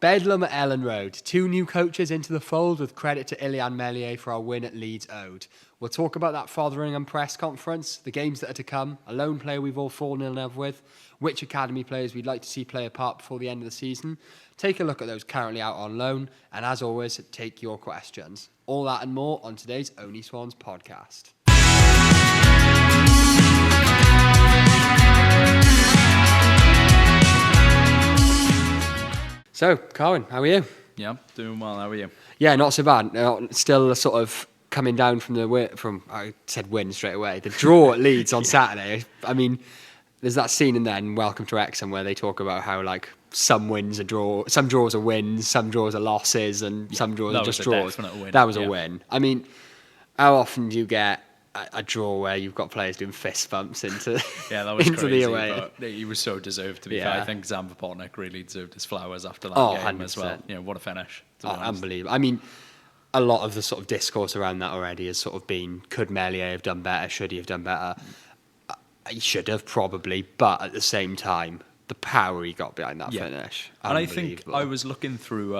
Bedlam at Elland Road. 2 new coaches into the fold with credit to Ilian Meslier for our win at Leeds Ode. We'll talk about that Fotheringham press conference, the games that are to come, a lone player we've all fallen in love with, which academy players we'd like to see play a part before the end of the season, take a look at those currently out on loan, and as always, take your questions. All that and more on today's Only Swans Podcast. So, Carwyn, how are you? Yeah, doing well. How are you? Yeah, not so bad. Still sort of coming down from I said win straight away. The draw at Leeds on Saturday. I mean, there's that scene in there in Welcome to Wrexham where they talk about how like some wins are draw, some draws are wins, some draws are losses, and some draws are just draws. That was a win. I mean, how often do you get a draw where you've got players doing fist bumps into that was into crazy, the away? But he was so deserved to be fair. I think Zam Vopotnik really deserved his flowers after that game 100%. as well. You know, what a finish. Unbelievable. I mean, a lot of the sort of discourse around that already has sort of been, could Meslier have done better? Should he have done better? He should have probably, but at the same time, the power he got behind that finish. And I think I was looking through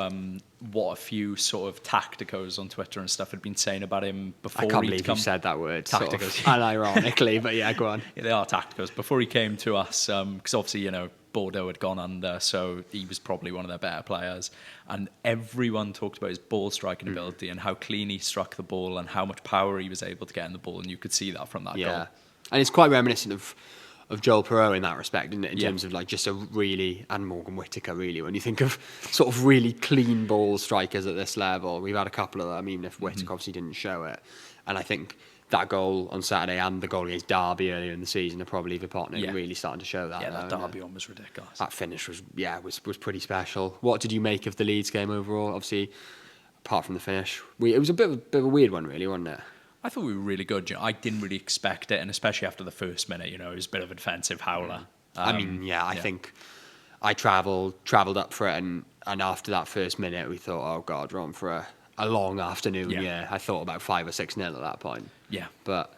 what a few sort of tacticos on Twitter and stuff had been saying about him before. I can't believe you said that word. Tacticos. Sort of, unironically, but yeah, go on. Yeah, they are tacticos. Before he came to us, because obviously, you know, Bordeaux had gone under, so he was probably one of their better players. And everyone talked about his ball striking ability and how clean he struck the ball and how much power he was able to get in the ball. And you could see that from that goal. And it's quite reminiscent of Joel Perreault in that respect, isn't it? In terms of like just a really, and Morgan Whittaker really, when you think of sort of really clean ball strikers at this level, we've had a couple of them, even if Whittaker obviously didn't show it. And I think that goal on Saturday and the goal against Derby earlier in the season are probably Vopotnik really starting to show that. Yeah, that Derby one was ridiculous. That finish was pretty special. What did you make of the Leeds game overall? Obviously, apart from the finish, it was a bit of a weird one, really, wasn't it? I thought we were really good. You know, I didn't really expect it, and especially after the first minute, you know, it was a bit of a defensive howler. I think I travelled up for it, and after that first minute, we thought, oh God, we're on for a long afternoon. Yeah, I thought about 5 or 6-0 at that point. Yeah, but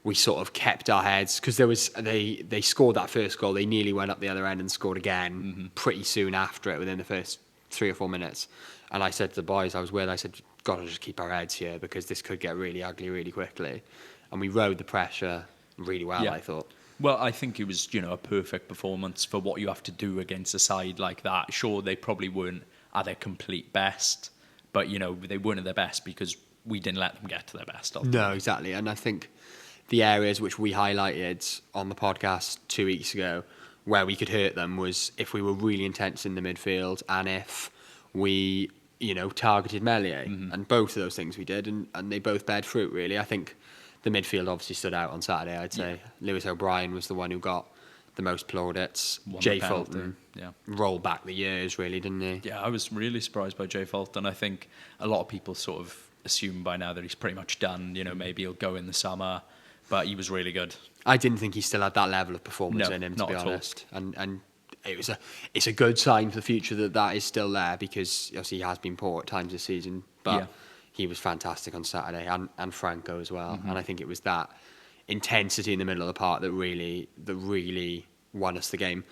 we sort of kept our heads because they scored that first goal. They nearly went up the other end and scored again pretty soon after it, within the first 3 or 4 minutes. And I said to the boys I was with, I said, got to just keep our heads here because this could get really ugly really quickly. And we rode the pressure really well, I thought. Well, I think it was, you know, a perfect performance for what you have to do against a side like that. Sure, they probably weren't at their complete best, but, you know, they weren't at their best because we didn't let them get to their best. No, exactly. And I think the areas which we highlighted on the podcast 2 weeks ago where we could hurt them was if we were really intense in the midfield and if we, you know, targeted Meslier. And both of those things we did, and they both bared fruit, really. I think the midfield obviously stood out on Saturday, I'd say. Lewis O'Brien was the one who got the most plaudits. Jay Fulton rolled back the years, really, didn't he? Yeah, I was really surprised by Jay Fulton. I think a lot of people sort of assume by now that he's pretty much done. You know, maybe he'll go in the summer, but he was really good. I didn't think he still had that level of performance in him, to be honest. And it's a good sign for the future that is still there, because obviously he has been poor at times this season, but he was fantastic on Saturday, and Franco as well. And I think it was that intensity in the middle of the park that really won us the game.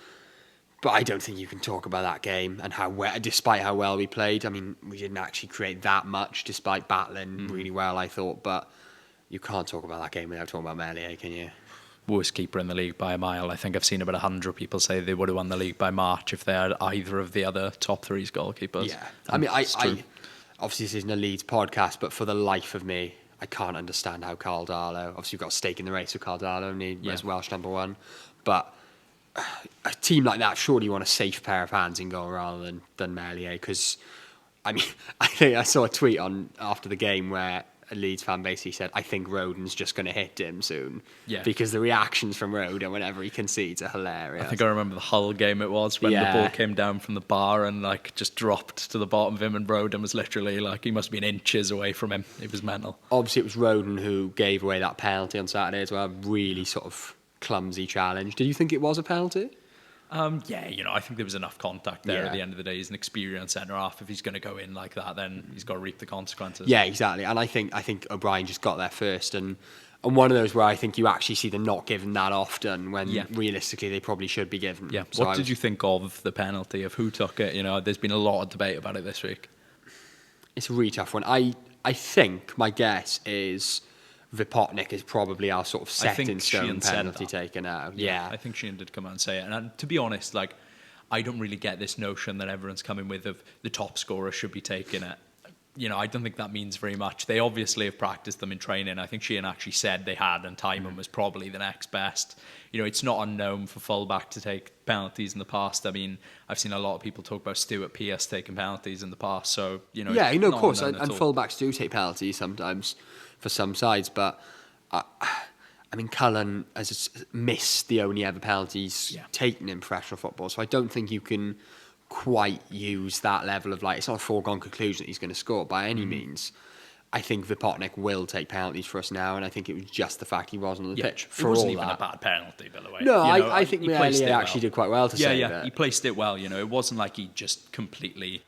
But I don't think you can talk about that game and despite how well we played. I mean, we didn't actually create that much despite battling really well, I thought. But you can't talk about that game without talking about Meslier, can you? Worst keeper in the league by a mile. I think I've seen about 100 people say they would have won the league by March if they had either of the other top three's goalkeepers. Yeah, I mean, I obviously this isn't a Leeds podcast, but for the life of me, I can't understand how Carl Darlow. Obviously, we've got a stake in the race with Carl Darlow, and he was Welsh number 1. But a team like that, surely you want a safe pair of hands in goal rather than Meslier. Because I mean, I think I saw a tweet after the game where a Leeds fan basically said, I think Rodon's just going to hit him soon. Yeah. Because the reactions from Rodon whenever he concedes are hilarious. I think I remember the Hull game it was when the ball came down from the bar and like just dropped to the bottom of him, and Rodon was literally like, he must have been inches away from him. It was mental. Obviously it was Rodon who gave away that penalty on Saturday as well. Really sort of clumsy challenge. Did you think it was a penalty? Yeah, you know, I think there was enough contact there at the end of the day. He's an experienced centre-half. If he's going to go in like that, then he's got to reap the consequences. Yeah, exactly. And I think O'Brien just got there first. And And one of those where I think you actually see them not given that often when realistically they probably should be given. Yeah. So what did you think of the penalty, of who took it? You know, there's been a lot of debate about it this week. It's a really tough one. I think my guess is Vipotnik is probably our sort of set in stone penalty taker now. Yeah. I think Sheehan did come out and say it. And to be honest, like, I don't really get this notion that everyone's coming with of the top scorer should be taking it. You know, I don't think that means very much. They obviously have practiced them in training. I think Sheehan actually said they had, and Timon was probably the next best. You know, it's not unknown for fullback to take penalties in the past. I mean, I've seen a lot of people talk about Stuart Pearce taking penalties in the past. So, you know, yeah, of course, and fullbacks do take penalties sometimes for some sides, but I mean, Cullen has missed the only ever penalties taken in professional football, so I don't think you can quite use that level of, like, it's not a foregone conclusion that he's going to score by any means. I think Vipotnik will take penalties for us now, and I think it was just the fact he wasn't on the pitch for all that. It wasn't even a bad penalty, by the way. No, I think Meslier actually did quite well to save it. He placed it well, you know. It wasn't like he just completely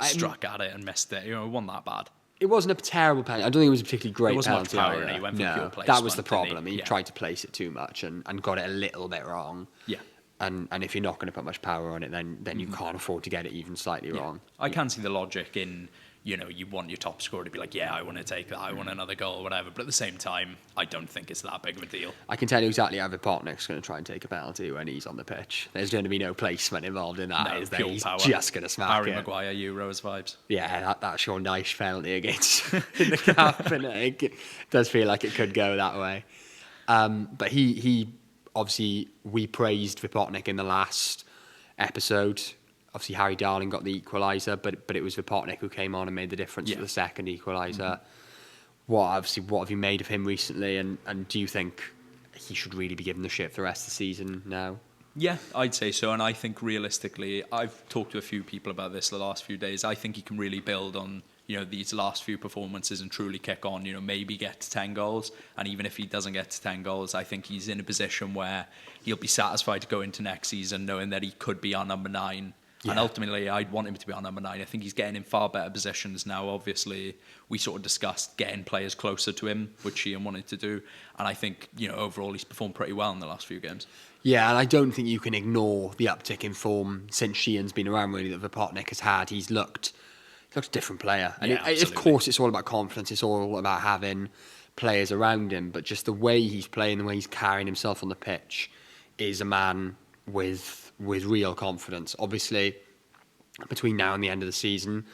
struck at it and missed it. You know, it wasn't that bad. It wasn't a terrible penalty. I don't think it was a particularly great penalty. Much power in it. He went for pure placement. That was the problem. He tried to place it too much and got it a little bit wrong. Yeah. And if you're not going to put much power on it, then you can't afford to get it even slightly wrong. I can see the logic in, you know, you want your top scorer to be like, yeah, I want to take that, I want another goal, whatever. But at the same time, I don't think it's that big of a deal. I can tell you exactly how Vipotnik's going to try and take a penalty when he's on the pitch. There's going to be no placement involved in that. He's just going to smack Harry it. Maguire, Euros vibes. Yeah, that Sean Dyche penalty against in the cup, and it does feel like it could go that way. But he obviously, we praised Vipotnik in the last episode. Obviously, Harry Darling got the equaliser, but it was Vipotnik who came on and made the difference for the second equaliser. What have you made of him recently, and do you think he should really be given the shit for the rest of the season now? Yeah, I'd say so, and I think realistically, I've talked to a few people about this the last few days. I think he can really build on, you know, these last few performances and truly kick on, you know, maybe get to 10 goals. And even if he doesn't get to 10 goals, I think he's in a position where he'll be satisfied to go into next season knowing that he could be our number 9. Yeah. And ultimately, I'd want him to be our number 9. I think he's getting in far better positions now. Obviously, we sort of discussed getting players closer to him, which Sheehan wanted to do. And I think, you know, overall, he's performed pretty well in the last few games. Yeah, and I don't think you can ignore the uptick in form since Sheehan's been around, really, that Vipotnik has had. He's looked a different player. And of course, it's all about confidence. It's all about having players around him. But just the way he's playing, the way he's carrying himself on the pitch, is a man with real confidence. Obviously, between now and the end of the season,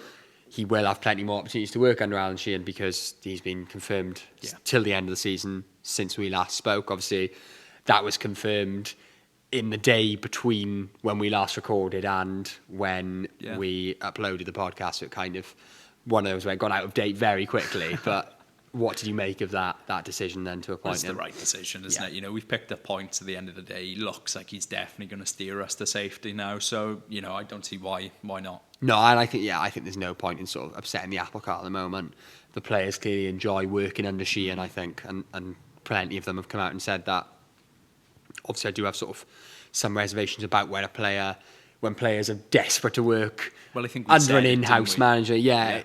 he will have plenty more opportunities to work under Alan Sheehan because he's been confirmed till the end of the season since we last spoke. Obviously, that was confirmed in the day between when we last recorded and when we uploaded the podcast. So it kind of, one of those where it got out of date very quickly. But what did you make of that decision then to appoint him? It's the right decision, isn't it? You know, we've picked up points at the end of the day. He looks like he's definitely going to steer us to safety now. So, you know, I don't see why not. No, and I think there's no point in sort of upsetting the apple cart at the moment. The players clearly enjoy working under Sheehan, I think, and plenty of them have come out and said that. Obviously, I do have sort of some reservations about when players are desperate to work under an in-house manager.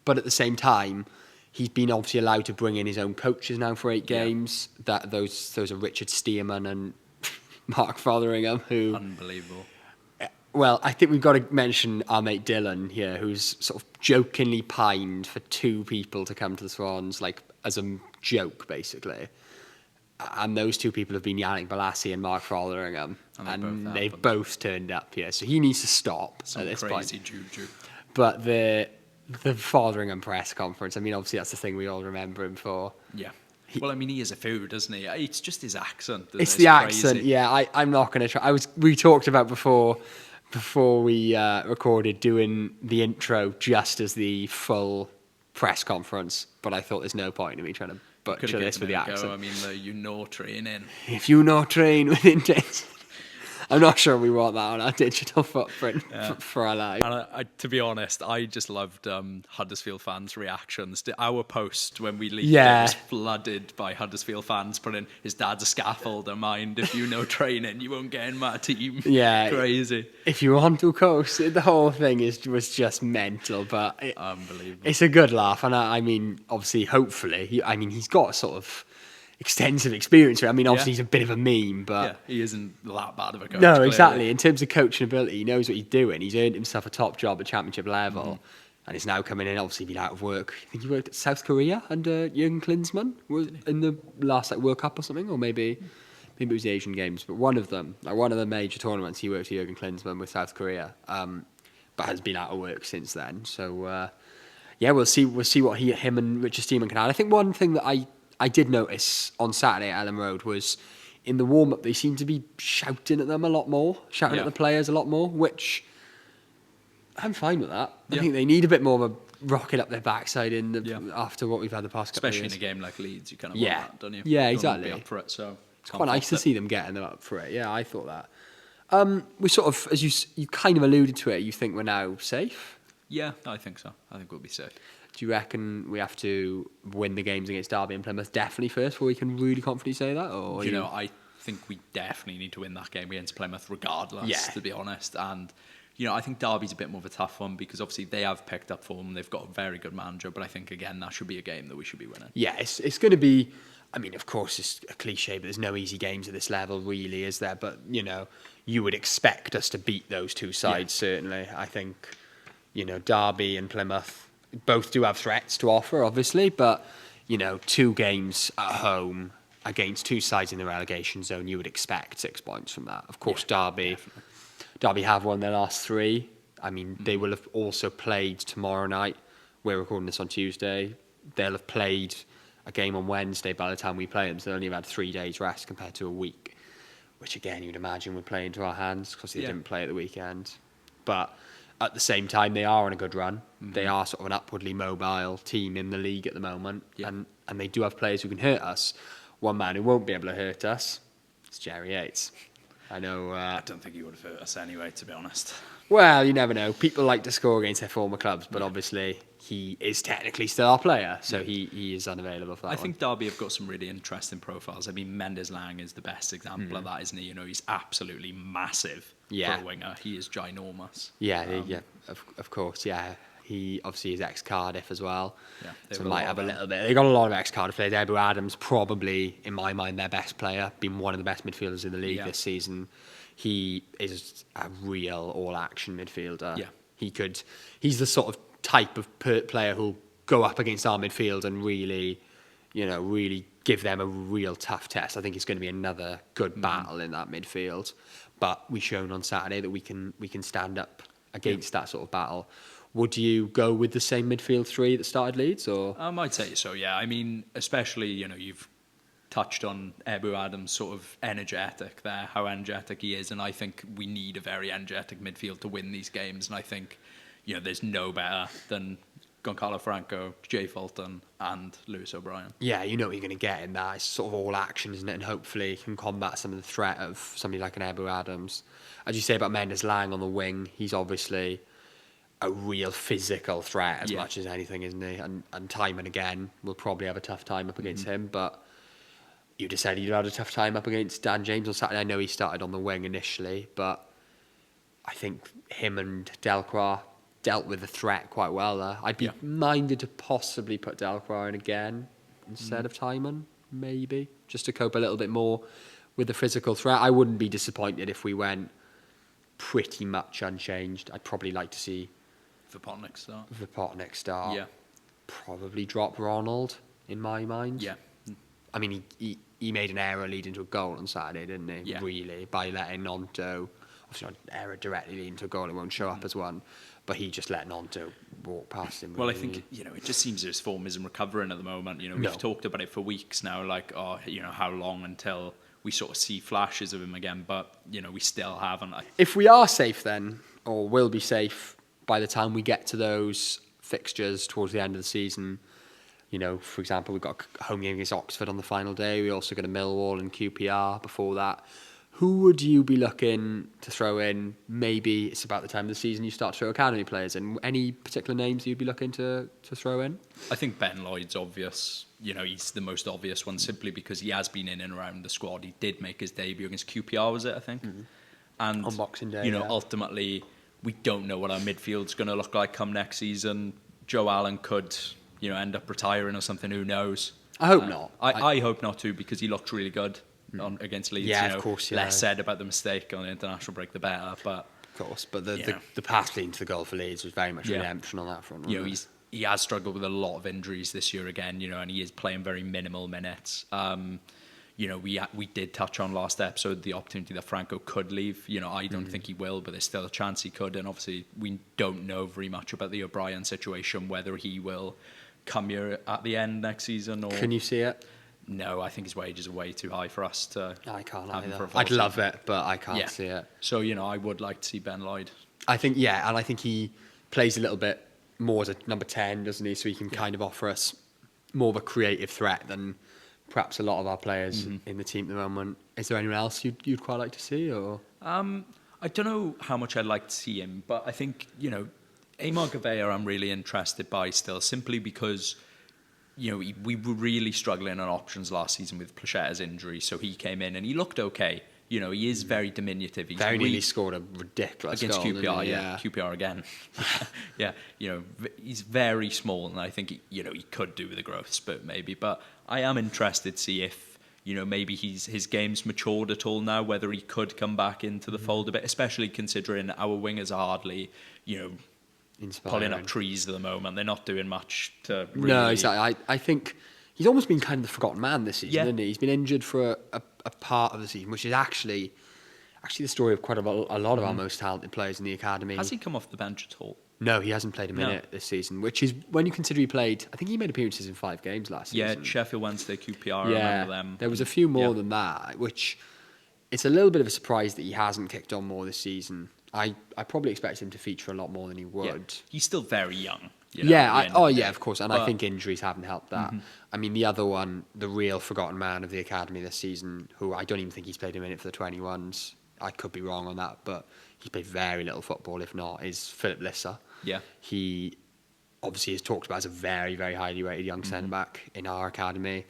But at the same time, he's been obviously allowed to bring in his own coaches now for 8 games. That those are Richard Stearman and Mark Fotheringham, who unbelievable. Well, I think we've got to mention our mate Dylan here, who's sort of jokingly pined for 2 people to come to the Swans, like as a joke, basically. And those 2 people have been Yannick Balassi and Mark Fotheringham, and they've both turned up here. So he needs to stop at this point. Crazy juju. But the Fotheringham press conference, I mean, obviously that's the thing we all remember him for. Yeah. Well, I mean, he is a food, isn't he? It's just his accent. It's the accent, yeah. I'm not going to try. We talked about before we recorded doing the intro just as the full press conference, but I thought there's no point in me trying to butcher this with the accent. I mean, you know training. If you know train with intensity. I'm not sure we want that on our digital footprint for our life. And to be honest, I just loved Huddersfield fans' reactions to our post when we leaked it. Was flooded by Huddersfield fans putting his dad's a scaffolder, mind. If you know training, you won't get in my team. Yeah. Crazy. If you want to coast, the whole thing was just mental, but unbelievable. It's a good laugh. And I mean, obviously, hopefully, he's got sort of extensive experience. I mean, obviously he's a bit of a meme, but he isn't that bad of a coach. No, clearly. exactly. In terms of coaching ability, he knows what he's doing. He's earned himself a top job at championship level, and he's now coming in. Obviously, been out of work. I think he worked at South Korea under Jürgen Klinsmann in the last World Cup or something, or maybe it was the Asian Games, but one of them, one of the major tournaments, he worked with Jürgen Klinsmann with South Korea, but has been out of work since then. So we'll see what him and Richard Steeman can add. I think one thing that I did notice on Saturday at Elland Road was in the warm-up they seemed to be shouting at them a lot more, shouting at the players a lot more, which I'm fine with that. I think they need a bit more of a rocket up their backside after what we've had the past couple of years. Especially in a game like Leeds, you kind of want that, don't you? Yeah, you exactly. Be up for it, so it's quite nice to see them getting them up for it. Yeah, I thought that. We sort of, as you kind of alluded to it, you think we're now safe? Yeah, I think so. I think we'll be safe. Do you reckon we have to win the games against Derby and Plymouth definitely first before we can really confidently say that? Or I think we definitely need to win that game against Plymouth regardless, to be honest. And, I think Derby's a bit more of a tough one because obviously they have picked up form. They've got a very good manager, but I think, again, that should be a game that we should be winning. Yeah, it's going to be... I mean, of course, it's a cliche, but there's no easy games at this level, really, is there? But, you would expect us to beat those two sides, certainly. I think, Derby and Plymouth both do have threats to offer, obviously, but, 2 games at home against 2 sides in the relegation zone, you would expect 6 points from that. Of course, Derby have won their last 3. I mean, they will have also played tomorrow night. We're recording this on Tuesday. They'll have played a game on Wednesday by the time we play them, so they only have had 3 days rest compared to a week, which again you'd imagine would play into our hands because they didn't play at the weekend. But at the same time, they are on a good run. They are sort of an upwardly mobile team in the league at the moment, and they do have players who can hurt us. One man who won't be able to hurt us is Jerry Yates. I know. I don't think he would have hurt us anyway, to be honest. Well, you never know. People like to score against their former clubs, but obviously he is technically still our player, so he is unavailable for that. I think Derby have got some really interesting profiles. I mean, Mendes Lang is the best example of that, isn't he? He's absolutely massive for a winger. He is ginormous. Yeah, of course, yeah. He obviously is ex-Cardiff as well, so might have a little bit. They've got a lot of ex-Cardiff players. Ebu Adams, probably, in my mind, their best player, been one of the best midfielders in the league this season. He is a real all-action midfielder. Yeah. He's the sort of type of player who'll go up against our midfield and really give them a real tough test. I think it's going to be another good battle in that midfield. But we've shown on Saturday that we can stand up against that sort of battle. Would you go with the same midfield 3 that started Leeds, or? I'd say so. Yeah. I mean, especially you've touched on Ebu Adams, sort of energetic there, how energetic he is, and I think we need a very energetic midfield to win these games. And I think there's no better than Goncalo Franco, Jay Fulton, and Lewis O'Brien. Yeah, you know what you're going to get in that. It's sort of all action, isn't it? And hopefully can combat some of the threat of somebody like an Ebu Adams. As you say about Mendes Lang on the wing, he's obviously a real physical threat as much as anything, isn't he? And time and again, we'll probably have a tough time up against him, but you decided you'd had a tough time up against Dan James on Saturday. I know he started on the wing initially, but I think him and Delcroix dealt with the threat quite well there. I'd be minded to possibly put Delcroix in again instead of Timon, maybe, just to cope a little bit more with the physical threat. I wouldn't be disappointed if we went pretty much unchanged. I'd probably like to see Vipotnik start. Yeah. Probably drop Ronald, in my mind. Yeah. I mean, he made an error leading to a goal on Saturday, didn't he? Yeah. Really, by letting Nonto, obviously not an error directly leading to a goal, it won't show up as one, but he just let Nonto walk past him. Well, I think, it just seems his form isn't recovering at the moment. We've talked about it for weeks now, like, how long until we sort of see flashes of him again, but, we still haven't. If we are safe then, or will be safe by the time we get to those fixtures towards the end of the season, for example, we've got a home game against Oxford on the final day. We also got a Millwall and QPR before that. Who would you be looking to throw in? Maybe it's about the time of the season you start to throw academy players in. Any particular names you'd be looking to throw in? I think Ben Lloyd's obvious. He's the most obvious one simply because he has been in and around the squad. He did make his debut against QPR, was it, I think? Mm-hmm. And on Boxing Day, ultimately, we don't know what our midfield's going to look like come next season. Joe Allen could, end up retiring or something. Who knows? I hope not. I hope not too, because he looked really good against Leeds. Yeah, of course. Yeah. Less said about the mistake on the international break, the better. But of course, but the pass leading to the goal for Leeds was very much redemption on that front. He has struggled with a lot of injuries this year again. And he is playing very minimal minutes. We did touch on last episode the opportunity that Franco could leave. I don't think he will, but there's still a chance he could. And obviously, we don't know very much about the O'Brien situation, whether he will come here at the end next season. Or can you see it? No, I think his wages are way too high for us to. I can't either. I'd love it, but I can't see it. So I would like to see Ben Lloyd. I think and I think he plays a little bit more as a number 10, doesn't he? So he can kind of offer us more of a creative threat than perhaps a lot of our players in the team at the moment. Is there anyone else you'd quite like to see, or? I don't know how much I'd like to see him, but I think Amar Gouveia I'm really interested by still, simply because we were really struggling on options last season with Plachetta's injury, so he came in and he looked okay. He is very diminutive. He's very nearly scored a ridiculous against goal, QPR. QPR again. He's very small, and I think he could do with a growth spurt maybe. But I am interested to see if maybe his game's matured at all now, whether he could come back into the fold a bit, especially considering our wingers are hardly pulling up trees at the moment. They're not doing much to really... No, exactly. I think he's almost been kind of the forgotten man this season, hasn't he? He's been injured for a part of the season, which is actually the story of quite a lot of our most talented players in the academy. Has he come off the bench at all? No, he hasn't played a minute this season, which is, when you consider he played, I think he made appearances in 5 games last season. Yeah, Sheffield Wednesday, QPR, I remember them. There was a few more than that, which it's a little bit of a surprise that he hasn't kicked on more this season. I probably expected him to feature a lot more than he would. Yeah. He's still very young. Of course, and I think injuries haven't helped that. I mean, the other one, the real forgotten man of the academy this season, who I don't even think he's played a minute for the 21s. I could be wrong on that, but he's played very little football, if not, is Philip Lisser. Yeah. He obviously is talked about as a very, very highly rated young centre-back in our academy.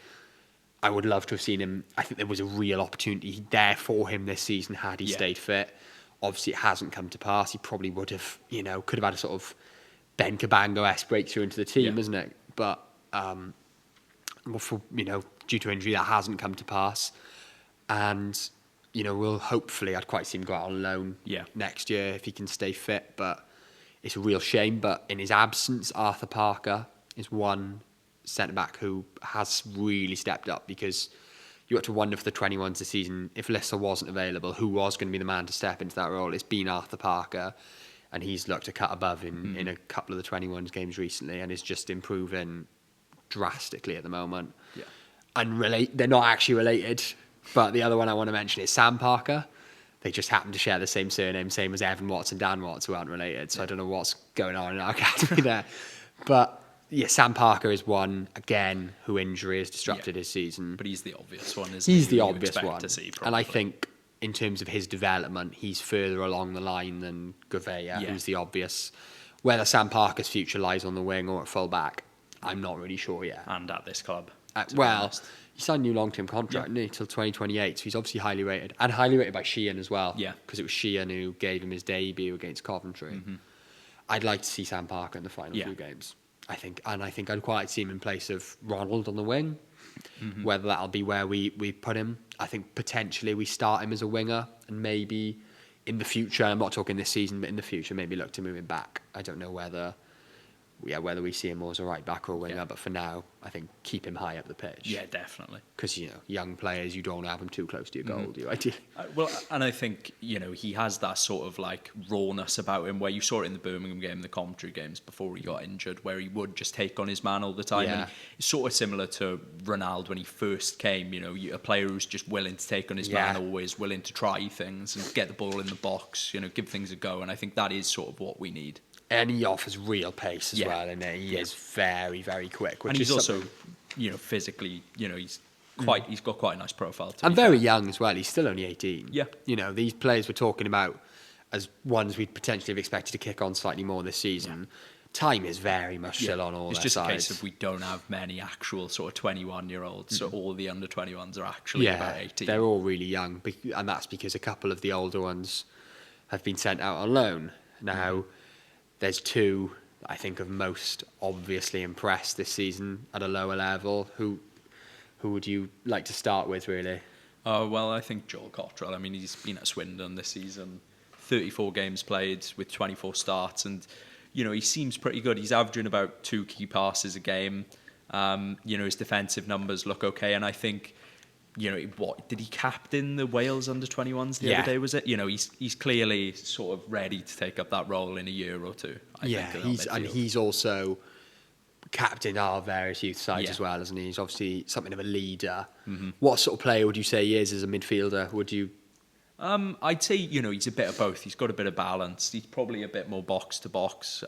I would love to have seen him. I think there was a real opportunity there for him this season had he stayed fit. Obviously, it hasn't come to pass. He probably would have, could have had a sort of Ben Cabango-esque breakthrough into the team, isn't it? But due to injury, that hasn't come to pass. And, we'll hopefully, I'd quite see him go out on loan next year if he can stay fit. But it's a real shame. But in his absence, Arthur Parker is one centre-back who has really stepped up, because you got to wonder for the 21s this season, if Lisser wasn't available, who was going to be the man to step into that role? It's been Arthur Parker. And he's looked a cut above in a couple of the 21s games recently, and is just improving drastically at the moment. Yeah. And they're not actually related, but the other one I want to mention is Sam Parker. They just happen to share the same surname, same as Evan Watts and Dan Watts, who aren't related. So I don't know what's going on in our academy there. But Sam Parker is one, again, who injury has disrupted his season. But he's the obvious one, isn't he? He's the obvious one. And I think, in terms of his development, he's further along the line than Gouveia, who's the obvious. Whether Sam Parker's future lies on the wing or at full back, I'm not really sure yet. And at this club. He signed a new long-term contract, didn't he, till 2028, so he's obviously highly rated. And highly rated by Sheehan as well, because it was Sheehan who gave him his debut against Coventry. I'd like to see Sam Parker in the final few games, I think. And I think I'd quite like to see him in place of Ronald on the wing. Whether that'll be where we put him. I think potentially we start him as a winger, and maybe in the future, I'm not talking this season, but in the future maybe look to move him back. I don't know whether we see him more as a right back or a winger, but for now I think keep him high up the pitch. Yeah, definitely. Because young players, you don't want to have them too close to your goal, do you? Ideally. And I think he has that sort of like rawness about him, where you saw it in the Birmingham game, the Coventry games before he got injured, where he would just take on his man all the time. And it's sort of similar to Ronaldo when he first came. A player who's just willing to take on his man, always willing to try things and get the ball in the box. Give things a go. And I think that is sort of what we need. And he offers real pace as well, and he is very, very quick. And he's also, physically, he's got quite a nice profile. And very young as well. He's still only 18. Yeah. These players we're talking about as ones we'd potentially have expected to kick on slightly more this season. Yeah. Time is very much still on all their sides. It's just a case of we don't have many actual sort of 21-year-olds, so all the under 21s are actually about 18. They're all really young, and that's because a couple of the older ones have been sent out on loan. Now, there's two I think have most obviously impressed this season at a lower level, who who would you like to start with, really? Well, I think Joel Cottrell. I mean, he's been at Swindon this season, 34 games played with 24 starts, and he seems pretty good. He's averaging about 2 key passes a game. His defensive numbers look okay, and I think, what did he captain the Wales under-21s the other day? Was it? He's clearly sort of ready to take up that role in a year or two. I think, he's also captain our various youth sides as well, isn't he? He's obviously something of a leader. Mm-hmm. What sort of player would you say he is as a midfielder? Would you? I'd say, he's a bit of both. He's got a bit of balance. He's probably a bit more box to box.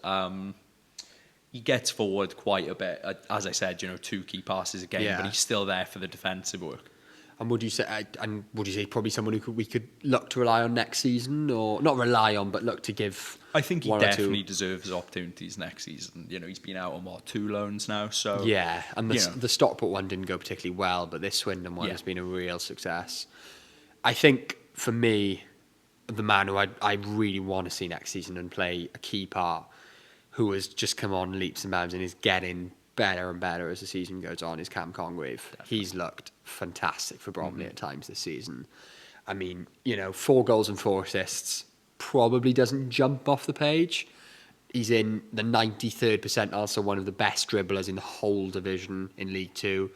He gets forward quite a bit. As I said, 2 key passes a game, but he's still there for the defensive work. And would you say probably someone we could look to rely on next season, or not rely on, but look to give? I think he definitely deserves opportunities next season. He's been out on 2 loans now, so yeah. And the Stockport one didn't go particularly well, but this Swindon one has been a real success. I think for me, the man who I really want to see next season and play a key part, who has just come on leaps and bounds and is getting better and better as the season goes on, is Cam Congreve. Definitely. He's looked fantastic for Bromley at times this season. I mean, 4 goals and 4 assists probably doesn't jump off the page. He's in the 93rd percentile, so one of the best dribblers in the whole division in League Two.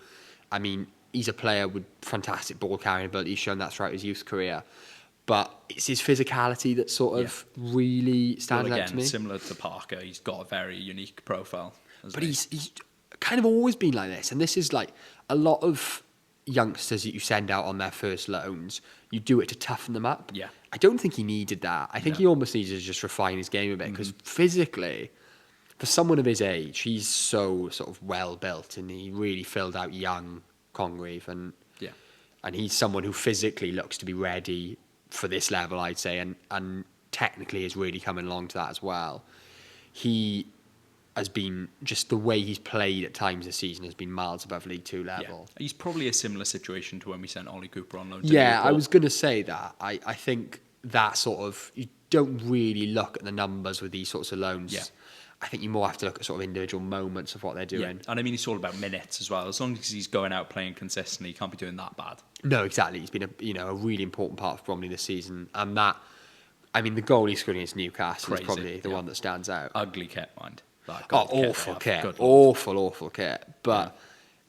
I mean, he's a player with fantastic ball carrying ability. He's shown that throughout his youth career. But it's his physicality that sort of really stands out to me. Similar to Parker, he's got a very unique profile. But he's kind of always been like this. And this is like a lot of youngsters that you send out on their first loans, you do it to toughen them up. Yeah. I don't think he needed that. I think he almost needed to just refine his game a bit, because physically, for someone of his age, he's so sort of well built, and he really filled out young Congreve, and he's someone who physically looks to be ready for this level, I'd say, and technically is really coming along to that as well. He has been, just the way he's played at times this season has been miles above League Two level. Yeah. He's probably a similar situation to when we sent Ollie Cooper on loan to Liverpool. Liverpool. I was going to say that. I think that sort of, you don't really look at the numbers with these sorts of loans. Yeah. I think you more have to look at sort of individual moments of what they're doing. Yeah. And I mean, it's all about minutes as well. As long as he's going out playing consistently, he can't be doing that bad. No, exactly. He's been a really important part of Bromley this season. And that, I mean, the goal he scored against Newcastle is probably the one that stands out. Ugly kit, mind. Awful kit. Awful kit. But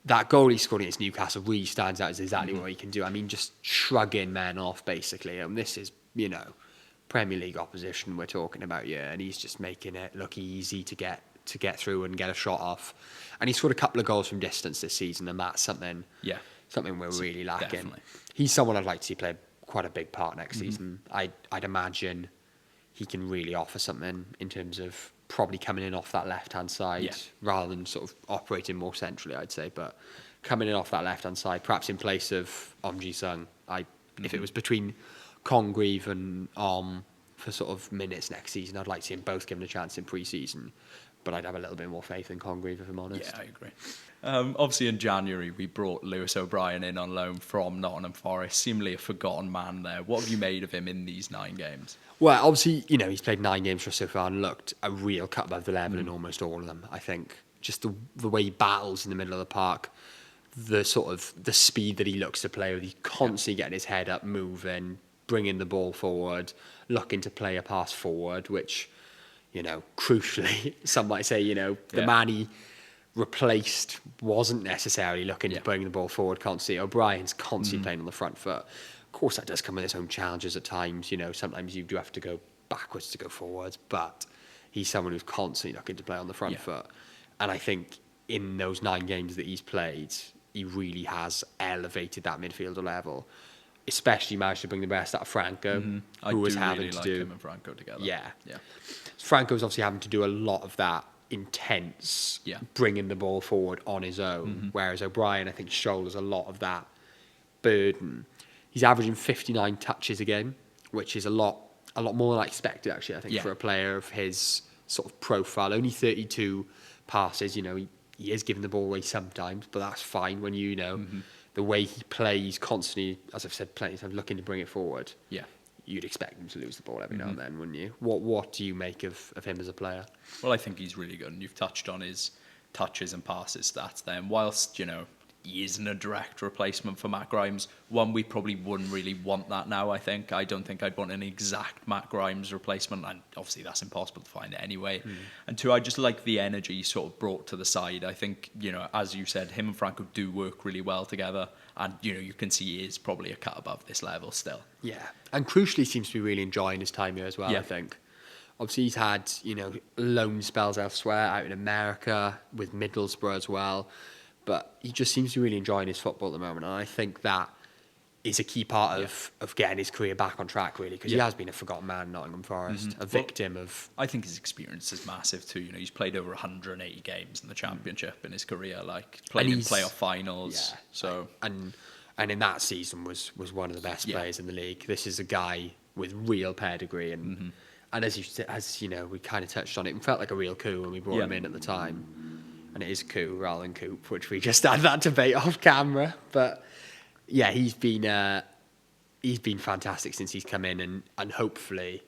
that goal he scored against Newcastle really stands out as exactly what he can do. I mean, just shrugging men off, basically. And this is, Premier League opposition we're talking about here, and he's just making it look easy to get through and get a shot off. And he scored a couple of goals from distance this season, and that's something we're really lacking. Definitely. He's someone I'd like to see play quite a big part next season. I'd imagine he can really offer something in terms of probably coming in off that left-hand side rather than sort of operating more centrally, I'd say. But coming in off that left-hand side, perhaps in place of Ji-sung. If it was between Congreve and for sort of minutes next season, I'd like to see them both given a chance in pre-season. But I'd have a little bit more faith in Congreve, if I'm honest. Yeah, I agree. Obviously, in January, we brought Lewis O'Brien in on loan from Nottingham Forest. Seemingly a forgotten man there. What have you made of him in these 9 games? Well, obviously, he's played 9 games for us so far and looked a real cut above the level in almost all of them. I think just the way he battles in the middle of the park, the speed that he looks to play with, he's constantly getting his head up, moving, bringing the ball forward, looking to play a pass forward, which, crucially, some might say, the man he replaced wasn't necessarily looking to bring the ball forward constantly. O'Brien's constantly playing on the front foot. Of course, that does come with its own challenges at times. Sometimes you do have to go backwards to go forwards, but he's someone who's constantly looking to play on the front foot. And I think in those 9 games that he's played, he really has elevated that midfielder level. Especially managed to bring the best out of Franco, who was having to do. Him and Franco together. Yeah. Franco was obviously having to do a lot of that intense, bringing the ball forward on his own, whereas O'Brien, I think, shoulders a lot of that burden. He's averaging 59 touches a game, which is a lot more than I expected, actually, I think, for a player of his sort of profile. Only 32 passes, he is giving the ball away sometimes, but that's fine when the way he plays constantly, as I've said plenty of times, looking to bring it forward. Yeah. You'd expect him to lose the ball every now and then, wouldn't you? What do you make of him as a player? Well, I think he's really good, and you've touched on his touches and passes stats there. And whilst, he isn't a direct replacement for Matt Grimes. One, we probably wouldn't really want that now, I think. I don't think I'd want an exact Matt Grimes replacement, and obviously that's impossible to find anyway. And two, I just like the energy he sort of brought to the side. I think, as you said, him and Franco do work really well together, and, you can see he is probably a cut above this level still. Yeah, and crucially, he seems to be really enjoying his time here as well, Yeah. I think. Obviously, he's had, loan spells elsewhere, out in America, with Middlesbrough as well. But he just seems to be really enjoying his football at the moment. And I think that is a key part of getting his career back on track, really, because he has been a forgotten man in Nottingham Forest, a victim of... I think his experience is massive too. He's played over 180 games in the Championship in his career, played in playoff finals. Yeah, so and in that season was one of the best players in the league. This is a guy with real pedigree, and as we kind of touched on it, it felt like a real coup when we brought him in at the time. And it is coup rather than coop, which we just had that debate off camera. But yeah, he's been fantastic since he's come in, and hopefully,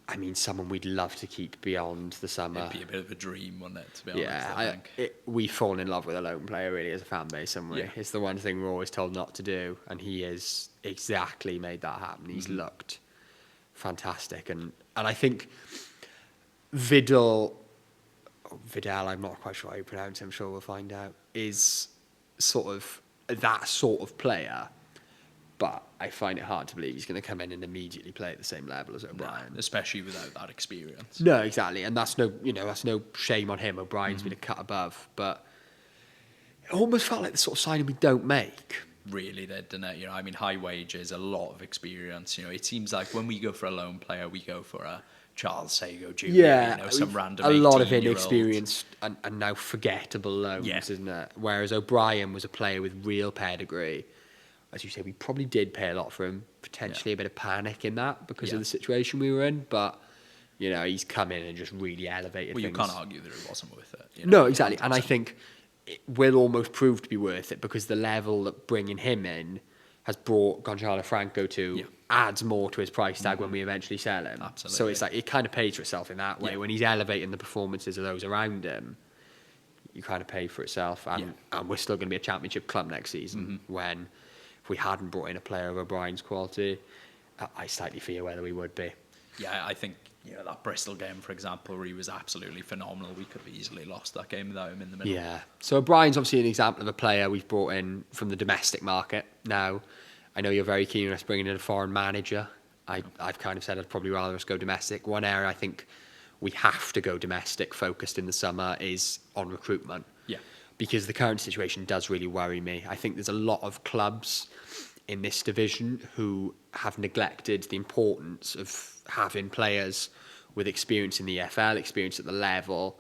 I mean, someone we'd love to keep beyond the summer. It'd be a bit of a dream, wouldn't it? To be honest, I think we've fallen in love with a lone player really as a fan base, haven't we? Yeah. It's the one thing we're always told not to do, and he has exactly made that happen. He's looked fantastic, and I think Vidal, I'm not quite sure how you pronounce him, I'm sure we'll find out, is sort of that sort of player, but I find it hard to believe he's going to come in and immediately play at the same level as O'Brien. No, especially without that experience. No, exactly, and that's no shame on him. O'Brien's been a cut above, but it almost felt like the sort of signing we don't make. Really, they've done it. High wages, a lot of experience. It seems like when we go for a lone player, we go for a Charles Sago Jr., some random a lot of 18-year-old. inexperienced and now forgettable loans, isn't it? Whereas O'Brien was a player with real pedigree. As you say, we probably did pay a lot for him, potentially a bit of panic in that because of the situation we were in, but he's come in and just really elevated things. You can't argue that it wasn't worth it. No, exactly, and I think it will almost prove to be worth it because the level that bringing him in has brought Gonzalo Franco to adds more to his price tag when we eventually sell him. Absolutely. So it's like it kind of pays for itself in that way. When he's elevating the performances of those around him, you kind of pay for itself. And we're still going to be a championship club next season when if we hadn't brought in a player of O'Brien's quality, I slightly fear whether we would be. Yeah, I think that Bristol game, for example, where he was absolutely phenomenal. We could have easily lost that game without him in the middle. Yeah. So O'Brien's obviously an example of a player we've brought in from the domestic market. Now, I know you're very keen on us bringing in a foreign manager. I've kind of said I'd probably rather us go domestic. One area I think we have to go domestic focused in the summer is on recruitment. Yeah. Because the current situation does really worry me. I think there's a lot of clubs in this division who have neglected the importance of having players with experience in the EFL, experience at the level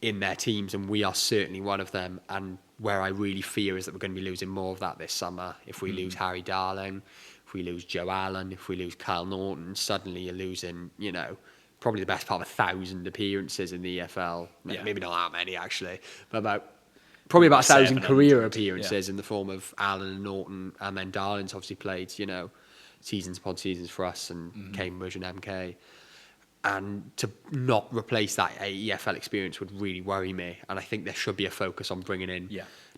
in their teams, and we are certainly one of them. And where I really fear is that we're going to be losing more of that this summer. If we lose Harry Darling, if we lose Joe Allen, if we lose Kyle Norton, suddenly you're losing, probably the best part of 1,000 appearances in the EFL. Yeah. Maybe not that many, actually, but probably about 1,000 career appearances in the form of Allen and Norton, and then Darling's obviously played, seasons upon seasons for us and Cambridge and MK. And to not replace that EFL experience would really worry me. And I think there should be a focus on bringing in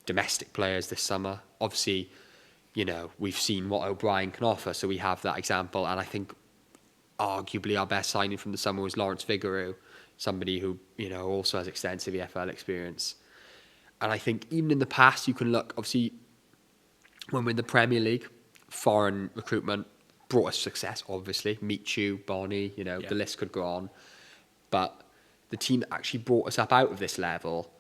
domestic players this summer. Obviously, we've seen what O'Brien can offer, so we have that example. And I think arguably our best signing from the summer was Lawrence Vigouroux, somebody who, also has extensive EFL experience. And I think even in the past, you can look, obviously, when we're in the Premier League, foreign recruitment brought us success, obviously. Michu, Bonnie, the list could go on. But the team that actually brought us up out of this level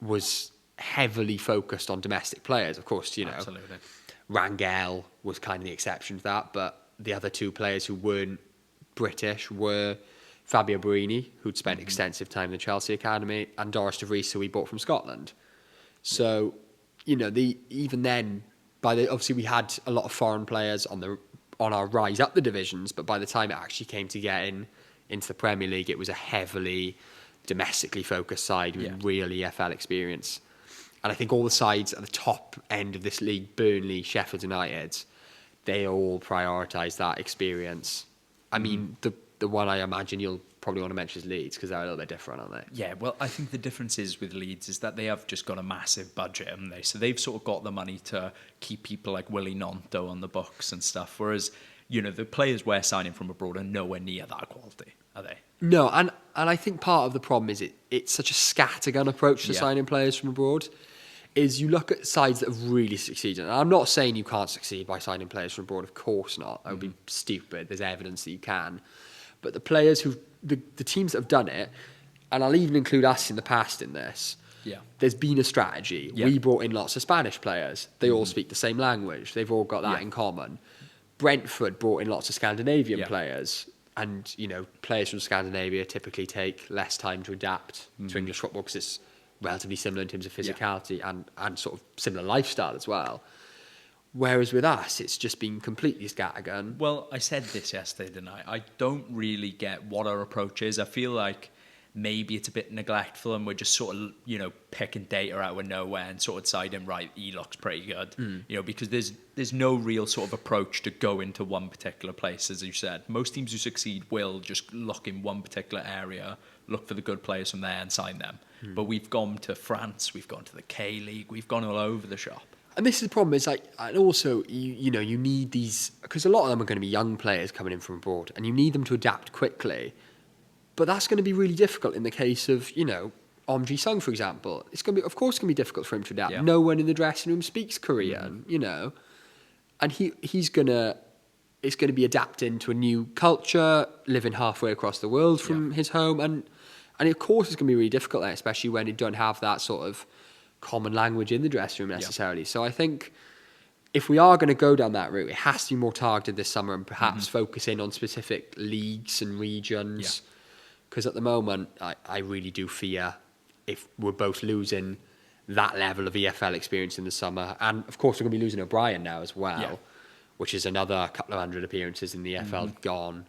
was heavily focused on domestic players. Of course, Absolutely. Rangel was kind of the exception to that, but the other two players who weren't British were Fabio Borini, who'd spent extensive time in the Chelsea Academy, and Doris de Vries, who we bought from Scotland. So, even then, obviously we had a lot of foreign players on our rise up the divisions, but by the time it actually came to getting into the Premier League, it was a heavily domestically focused side with real EFL experience. And I think all the sides at the top end of this league, Burnley, Sheffield United, they all prioritise that experience. I mean, the one I imagine you'll probably want to mention is Leeds, because they're a little bit different, aren't they? Yeah, well, I think the difference is with Leeds is that they have just got a massive budget, haven't they? So they've sort of got the money to keep people like Willie Gnonto on the books and stuff, whereas, the players we're signing from abroad are nowhere near that quality, are they? No, and I think part of the problem is it's such a scattergun approach to signing players from abroad. Is you look at sides that have really succeeded. And I'm not saying you can't succeed by signing players from abroad, of course not. That would be stupid. There's evidence that you can. But the players the teams that have done it, and I'll even include us in the past in this, there's been a strategy. Yeah. We brought in lots of Spanish players. They all speak the same language. They've all got that in common. Brentford brought in lots of Scandinavian players. And, players from Scandinavia typically take less time to adapt to English football because it's relatively similar in terms of physicality and sort of similar lifestyle as well. Whereas with us, it's just been completely scattergun. Well, I said this yesterday, didn't I? I don't really get what our approach is. I feel like maybe it's a bit neglectful and we're just sort of, picking data out of nowhere and sort of deciding, right, he looks pretty good. Because there's no real sort of approach to go into one particular place, as you said. Most teams who succeed will just look in one particular area, look for the good players from there and sign them. But we've gone to France, we've gone to the K-League, we've gone all over the shop. And this is the problem, is and also, you need these, because a lot of them are going to be young players coming in from abroad, and you need them to adapt quickly. But that's going to be really difficult in the case of, Omji Sung, for example. It's going to be, of course, going to be difficult for him to adapt. Yeah. No one in the dressing room speaks Korean, and it's going to be adapting to a new culture, living halfway across the world from his home, and of course it's going to be really difficult there, especially when you don't have that sort of common language in the dressing room necessarily. So I think if we are going to go down that route, it has to be more targeted this summer and perhaps focus in on specific leagues and regions. Because at the moment, I really do fear if we're both losing that level of EFL experience in the summer. And of course, we're going to be losing O'Brien now as well, which is another couple of hundred appearances in the EFL gone.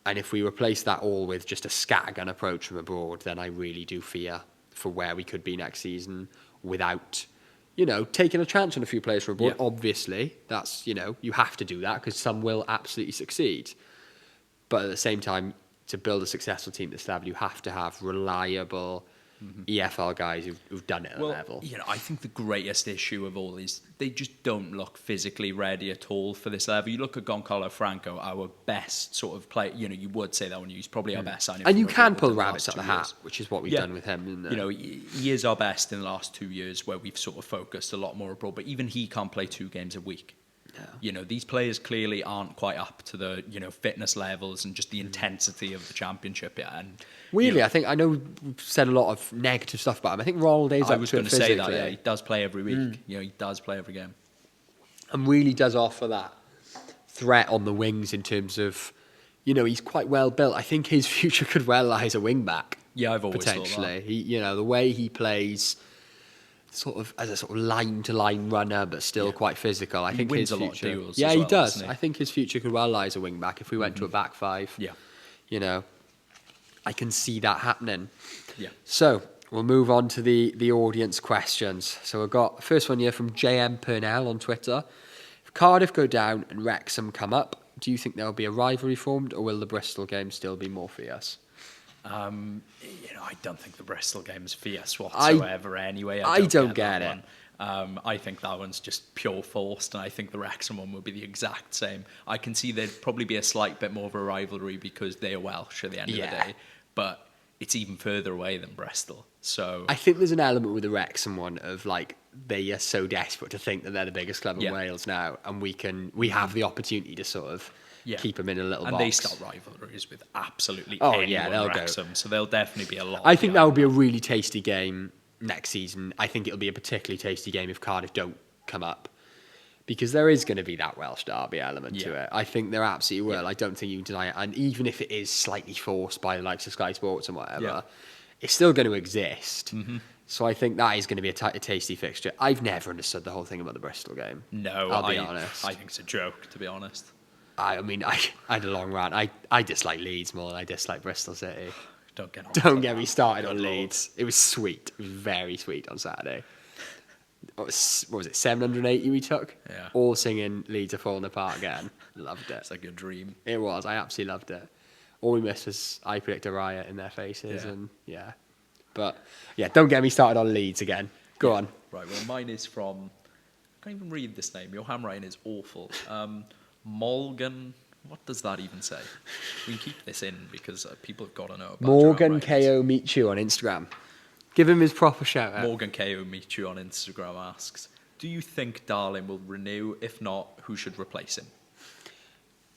And if we replace that all with just a scattergun approach from abroad, then I really do fear for where we could be next season without, taking a chance on a few players from abroad. Yeah. Obviously, that's, you have to do that because some will absolutely succeed. But at the same time, to build a successful team at this level, you have to have reliable EFL guys who've done it at a level. I think the greatest issue of all is they just don't look physically ready at all for this level. You look at Goncalo Franco, our best sort of player. You would say that one. He's probably our best signing. And you can pull rabbits out of the hat, which is what we've done with him. He is our best in the last 2 years, where we've sort of focused a lot more abroad. But even he can't play 2 games a week. No. These players clearly aren't quite up to the fitness levels and just the intensity of the championship yet. And weirdly, I know we've said a lot of negative stuff about him. I think Ronald Days. I was going to say that. He does play every week. He does play every game, and really does offer that threat on the wings in terms of, he's quite well built. I think his future could well lie as a wing back. Yeah, I've always potentially. Thought that. He, the way he plays, sort of as a sort of line-to-line runner, but still quite physical. I think wins his a lot of future. duels. Yeah, as he well, does. doesn't he? I think his future could well lie as a wing back if we went to a back five. Yeah, I can see that happening. Yeah. So we'll move on to the audience questions. So we've got the first one here from JM Purnell on Twitter. If Cardiff go down and Wrexham come up, do you think there will be a rivalry formed, or will the Bristol game still be more fierce? I don't think the Bristol game is fierce whatsoever. Anyway, I don't get it. I think that one's just pure forced, and I think the Wrexham one will be the exact same. I can see there'd probably be a slight bit more of a rivalry because they are Welsh at the end of the day, but it's even further away than Bristol. So I think there's an element with the Wrexham one of they are so desperate to think that they're the biggest club in Wales now, and we have the opportunity to sort of keep them in a little box. And they start rivalries with absolutely anyone they'll Wrexham, so they'll definitely be a lot. I think that will be a really tasty game next season. I think it'll be a particularly tasty game if Cardiff don't come up, because there is going to be that Welsh derby element to it. I think there absolutely will. I don't think you can deny it. And even if it is slightly forced by the likes of Sky Sports and whatever, it's still going to exist. So I think that is going to be a tasty fixture. I've never understood the whole thing about the Bristol game. No, I'll be honest. I think it's a joke, to be honest. I had a long rant. I dislike Leeds more than I dislike Bristol City. Don't get me started on Leeds. It was sweet. It was very sweet on Saturday. What was it, 780 we took? Yeah. All singing Leeds are falling apart again. Loved it. It's like a dream. It was. I absolutely loved it. all we missed was I predict a riot in their faces, and but don't get me started on Leeds again. Go on. Right. Well, mine is from. I can't even read this name. Your handwriting is awful. Morgan. What does that even say? We can keep this in because people have got to know about Morgan KO Meet You on Instagram. Give him his proper shout out. Morgan KO Meet You on Instagram asks, do you think Darling will renew? If not, who should replace him?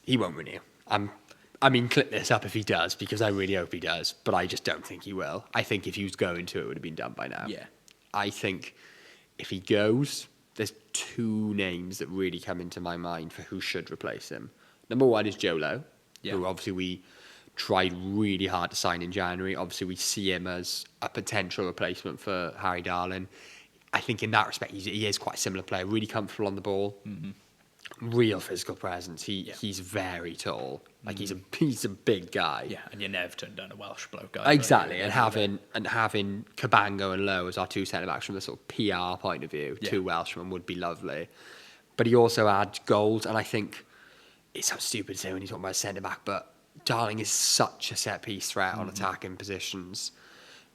He won't renew. I mean, clip this up if he does, because I really hope he does, but I just don't think he will. I think if he was going to, it would have been done by now. Yeah. I think if he goes, there's two names that really come into my mind for who should replace him. Number one is Joe Lowe, who obviously we tried really hard to sign in January. Obviously, we see him as a potential replacement for Harry Darling. I think in that respect, he is quite a similar player, really comfortable on the ball, real physical presence. He's very tall, like he's a big guy. Yeah, and you never turn down a Welsh bloke. Guy, exactly, and having Cabango and Lowe as our two centre backs from a sort of PR point of view, two Welshmen would be lovely. But he also adds goals, and I think it sounds stupid to say when you talk about centre back, but Darling is such a set piece threat on attacking positions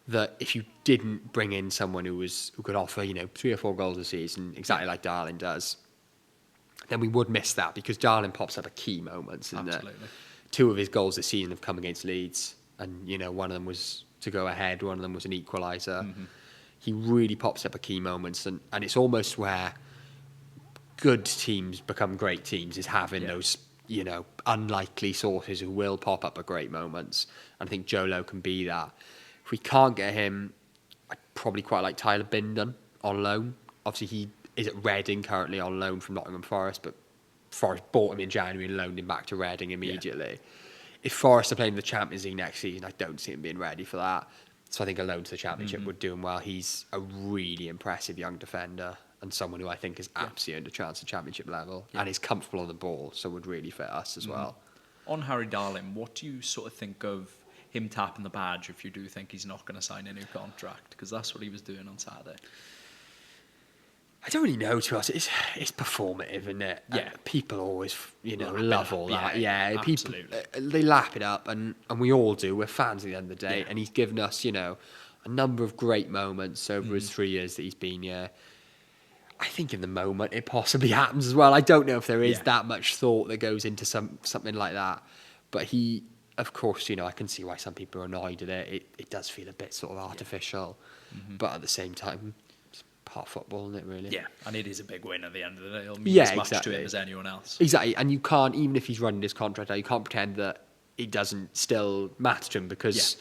that if you didn't bring in someone who could offer 3 or 4 goals a season, exactly like Darling does, then we would miss that, because Darling pops up at key moments. Absolutely. 2 of his goals this season have come against Leeds, and one of them was to go ahead, one of them was an equaliser. He really pops up at key moments, and it's almost where good teams become great teams, is having those unlikely sources who will pop up at great moments. And I think Joe Lowe can be that. If we can't get him, I'd probably quite like Tyler Bindon on loan. Obviously, he is at Reading currently on loan from Nottingham Forest, but Forest bought him in January and loaned him back to Reading immediately. If Forest are playing the Champions League next season, I don't see him being ready for that. So I think a loan to the Championship would do him well. He's a really impressive young defender, and someone who I think has absolutely earned a chance at Championship level, and is comfortable on the ball, so would really fit us as well. On Harry Darling, what do you sort of think of him tapping the badge if you do think he's not going to sign a new contract? Because that's what he was doing on Saturday. I don't really know, to us. It's performative, isn't it? Yeah. People always, love all that. Yeah, people, they lap it up, and we all do. We're fans at the end of the day, and he's given us, a number of great moments over his 3 years that he's been here. I think in the moment it possibly happens as well. I don't know if there is that much thought that goes into something like that. But he, of course, I can see why some people are annoyed at it. It does feel a bit sort of artificial. But at the same time, it's part of football, isn't it, really? Yeah, and it is a big win at the end of the day. It'll mean as much to him as anyone else. Exactly, and you can't, even if he's running his contract out, you can't pretend that it doesn't still matter to him, because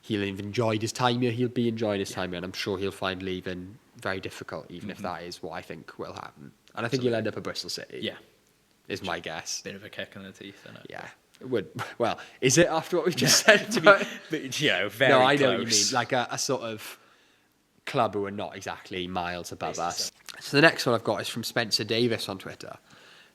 he'll have enjoyed his time here, he'll be enjoying his time here, and I'm sure he'll find leaving very difficult, even if that is what I think will happen. And I think he'll end up at Bristol City. Yeah. Is my guess. Bit of a kick in the teeth, isn't it? Yeah. It would. Well, is it after what we've just said? Very no, I know close. what you mean. Like a sort of club who are not exactly miles above us. So the next one I've got is from Spencer Davis on Twitter.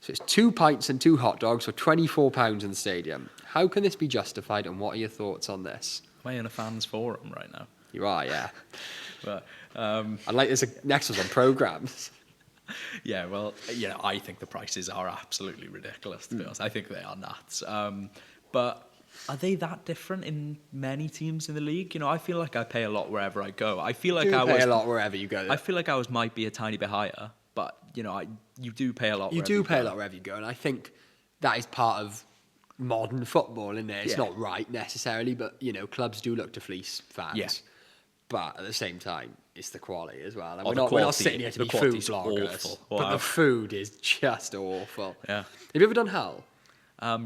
So it's 2 pints and 2 hot dogs for £24 in the stadium. How can this be justified, and what are your thoughts on this? Am I in a fans forum right now? You are, yeah. But I'd like this next one's on programmes. Yeah, well, I think the prices are absolutely ridiculous, to be honest. I think they are nuts. But are they that different in many teams in the league? I feel like I pay a lot wherever I go. I feel like pay a lot wherever you go. I feel like ours might be a tiny bit higher, but you do pay a lot. You do pay a lot wherever you go, and I think that is part of modern football, isn't it? It's not right necessarily, but clubs do look to fleece fans. Yeah. But at the same time, it's the quality as well. And we're not sitting here to be food bloggers. Wow. But the food is just awful. Yeah. Have you ever done Hull?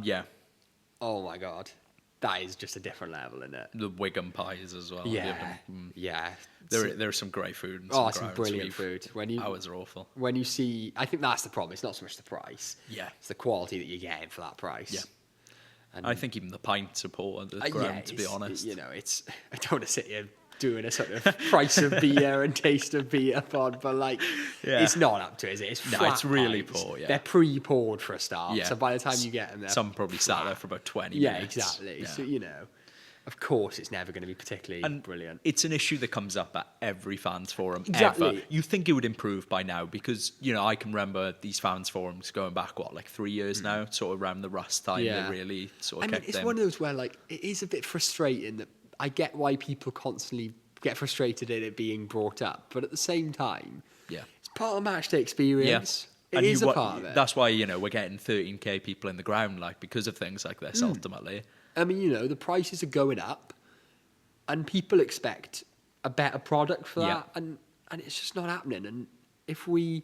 Yeah. Oh my God. That is just a different level, isn't it? The Wigan pies as well. Yeah. Yeah. There's some great food. And some brilliant food. Ours are awful. When you see, I think that's the problem. It's not so much the price. Yeah. It's the quality that you're getting for that price. Yeah. And I think even the pint support at the ground, to be honest. I don't want to sit here doing a sort of price of beer and taste of beer pod, but it's not up to it, is it? It's flat it's really pints. poor, yeah. They're pre-poured for a start, so by the time you get them there... Some probably sat there for about 20 minutes. Yeah, exactly. Yeah. So, of course, it's never going to be particularly brilliant. It's an issue that comes up at every fans forum Exactly. ever. You think it would improve by now because, I can remember these fans forums going back, 3 years now, sort of around the Rust time that really sort of kicked in. It's one of those where, it is a bit frustrating that I get why people constantly get frustrated at it being brought up, but at the same time, it's part of the matchday experience. Yeah. It is a part of it. That's why, we're getting 13k people in the ground, because of things like this, ultimately. I mean, the prices are going up, and people expect a better product for that, and it's just not happening. And if we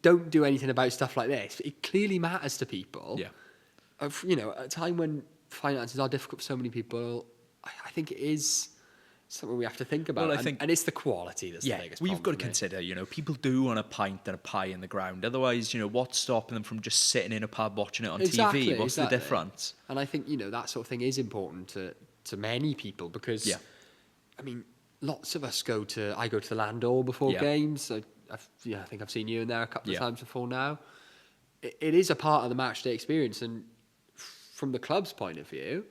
don't do anything about stuff like this, it clearly matters to people. Yeah. At a time when finances are difficult for so many people, I think it is something we have to think about. Well, and it's the quality that's the biggest problem. We've got to consider, people do want a pint and a pie in the ground. Otherwise, what's stopping them from just sitting in a pub watching it on TV? What's the difference? And I think, that sort of thing is important to many people because, I mean, lots of us I go to the Landor before games. I think I've seen you in there a couple of times before now. It is a part of the matchday experience. And from the club's point of view,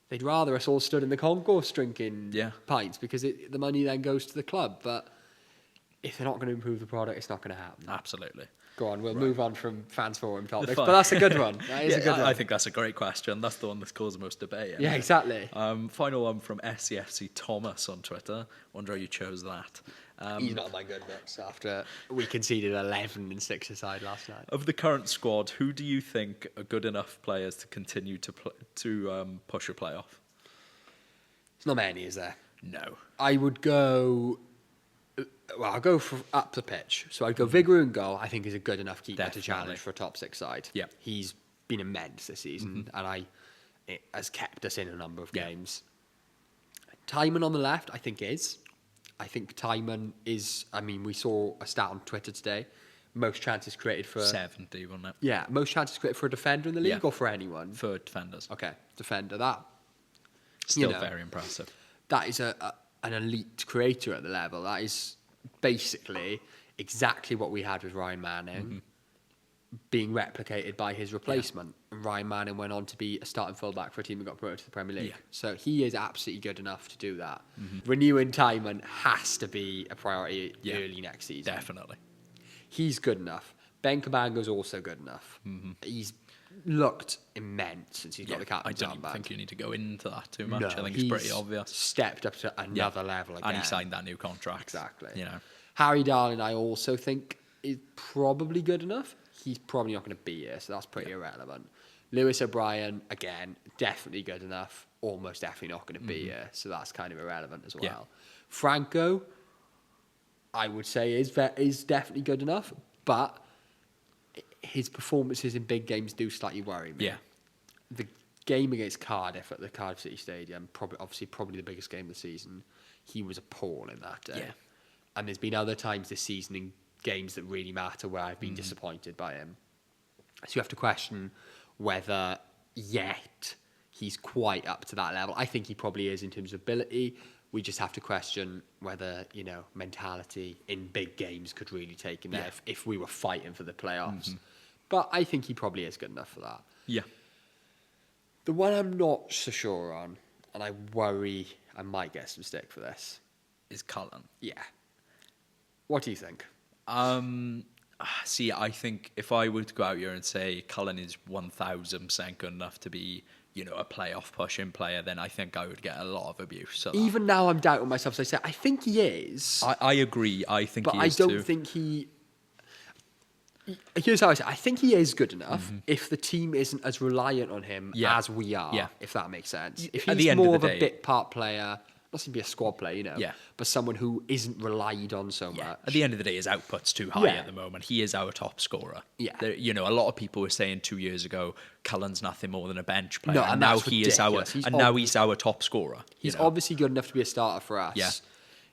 they'd rather us all stood in the concourse drinking pints because the money then goes to the club. But if they're not going to improve the product, it's not going to happen. Absolutely. Go on, we'll move on from fans forum topics. But that's a good one. That is a good one. I think that's a great question. That's the one that's caused the most debate. Yeah, exactly. Final one from SCFC Thomas on Twitter. Wonder how you chose that. He's not my good bits after we conceded 11 in 6 aside last night. Of the current squad, who do you think are good enough players to continue to push a playoff? There's not many, is there? No. I would go... Well, I'll go for up the pitch. So I'd go Vigouroux in goal. I think is a good enough keeper to challenge for a top 6 side. Yeah. He's been immense this season, and it has kept us in a number of games. Tymon on the left, I think Tymon is... I mean, we saw a stat on Twitter today. Most chances created for... 70, wasn't it? Yeah, most chances created for a defender in the league or for anyone? For defenders. Okay, defender. That... Still very impressive. That is an elite creator at the level. That is basically exactly what we had with Ryan Manning being replicated by his replacement. And Ryan Manning went on to be a starting fullback for a team that got promoted to the Premier League. So he is absolutely good enough to do that. Renewing Tymon has to be a priority early next season. Definitely. He's good enough. Ben Cabango's also good enough. He's looked immense since he's got the captain's armband. I don't think you need to go into that too much. I think it's pretty obvious. Stepped up to another level again. And he signed that new contract. Exactly. Harry Darling, I also think, is probably good enough. He's probably not going to be here, so that's pretty irrelevant. Lewis O'Brien, again, definitely good enough. Almost definitely not going to be here, so that's kind of irrelevant as well. Franco, I would say, is definitely good enough, but his performances in big games do slightly worry me. The game against Cardiff at the Cardiff City Stadium, probably the biggest game of the season, he was appalling that day. And there's been other times this season in games that really matter where I've been disappointed by him. So you have to question whether yet he's quite up to that level. I think he probably is in terms of ability. We just have to question whether, mentality in big games could really take him there if we were fighting for the playoffs. But I think he probably is good enough for that. Yeah. The one I'm not so sure on, and I worry I might get some stick for this, is Cullen. Yeah. What do you think? See, I think if I were to go out here and say Cullen is 1,000% good enough to be, a playoff pushing player, then I think I would get a lot of abuse. Even now I'm doubting myself, so I say, I think he is. I agree. I think he is too. But I don't think he... Here's how I say I think he is good enough if the team isn't as reliant on him as we are, if that makes sense. If he's more of a bit part player... Not to be a squad player, but someone who isn't relied on so much. At the end of the day, his output's too high at the moment. He is our top scorer. There, a lot of people were saying 2 years ago, Cullen's nothing more than a bench player. No, and now he's our top scorer. He's obviously good enough to be a starter for us. Yeah.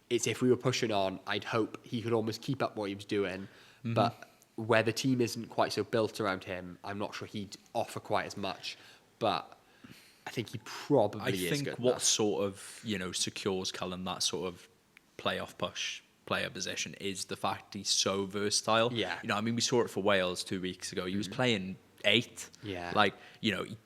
It's if we were pushing on, I'd hope he could almost keep up what he was doing. But where the team isn't quite so built around him, I'm not sure he'd offer quite as much. But I think he probably is good enough. I think what sort of, secures Cullen that sort of playoff push player position is the fact he's so versatile. Yeah. We saw it for Wales 2 weeks ago. He was playing 8. Yeah. Like,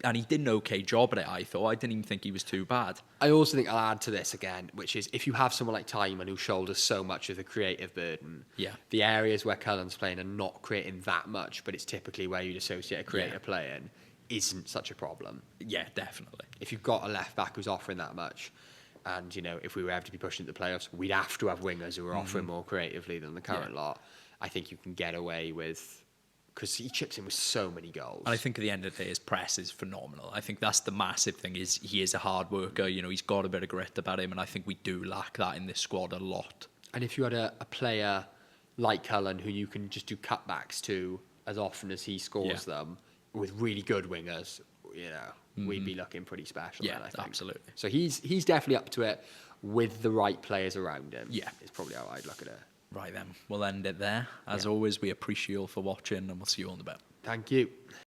and he did an okay job at it, I thought. I didn't even think he was too bad. I also think I'll add to this again, which is if you have someone like Tymon who shoulders so much of the creative burden, the areas where Cullen's playing are not creating that much, but it's typically where you'd associate a creator playing, isn't such a problem. Yeah, definitely. If you've got a left back who's offering that much, and if we were ever to be pushing to the playoffs, we'd have to have wingers who are offering more creatively than the current lot. I think you can get away with, because he chips in with so many goals. And I think at the end of the day, his press is phenomenal. I think that's the massive thing, is he is a hard worker. He's got a bit of grit about him, and I think we do lack that in this squad a lot. And if you had a player like Cullen who you can just do cutbacks to as often as he scores them, with really good wingers, we'd be looking pretty special. Yeah, then, I think. Absolutely. So he's definitely up to it with the right players around him. Yeah. Is probably how I'd look at it. Right then, we'll end it there. As always, we appreciate you all for watching, and we'll see you all in a bit. Thank you.